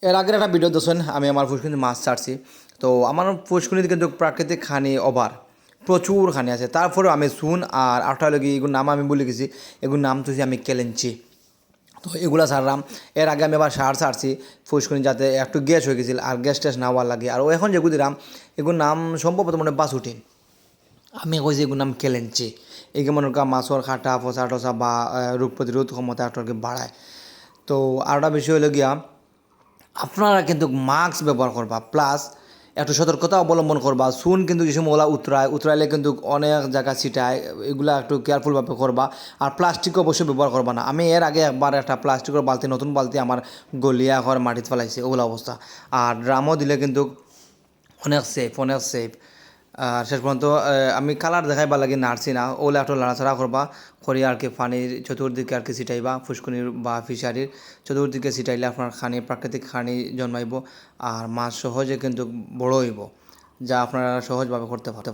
এর আগের একটা ভিডিও দেখছেন আমি আমার ফুসকুনিতে মাছ ছাড়ছি। তো আমার ফুসকুনিতে কিন্তু প্রাকৃতিক খানি ওভার প্রচুর খানি আছে, তারপরেও আমি শুন আর আটটা লগি এগুলোর নাম আমি বলে গেছি। এগুলোর নাম তুই আমি কেলেনছি। তো এগুলা ছাড়লাম। এর আগে আমি আবার সার ছাড়ছি ফুসকুনি, যাতে একটু গ্যাস হয়ে গেছিল আর গ্যাস ট্যাস না হওয়ার লাগে। আর এখন যেগুলো দিলাম এগুলোর নাম সম্ভবত মনে বাসুটি, আমি কইছি এগুলোর নাম কেলেনছি। এগুলো মনে করা মাছর খাটা ফসা টসা বা রোগ প্রতিরোধ ক্ষমতা একটু আর কি বাড়ায়। তো আরেকটা বিষয় হলো গিয়া, আপনারা কিন্তু মাস্ক ব্যবহার করবা, প্লাস একটু সতর্কতা অবলম্বন করবা। শুন কিন্তু যে সময় ওলা উতরাইলে কিন্তু অনেক জায়গা ছিটায়, এগুলা একটু কেয়ারফুলভাবে করবা। আর প্লাস্টিক অবশ্যই ব্যবহার করবা না। আমি এর আগে একবার একটা প্লাস্টিকের বালতি, নতুন বালতি আমার গলিয়া ঘর মাটিতে ফেলাইছে, ওগুলো অবস্থা। আর ড্রামও দিলে কিন্তু অনেক সেফ। আর শেষ পর্যন্ত আমি কালার দেখাইবা লাগে নাড়ছি না, ওগুলো একটু লাড়াচাড়া করবা করি আর কি। পানির চতুর্দিকে আর কি ছিটাইবা, ফুসকুনির বা ফিশারির চতুর্দিকে ছিটাইলে আপনার খানি, প্রাকৃতিক খানি জন্মাইব। আর মাছ সহজে কিন্তু বড় হইব, যা আপনারা সহজভাবে করতে পারবেন।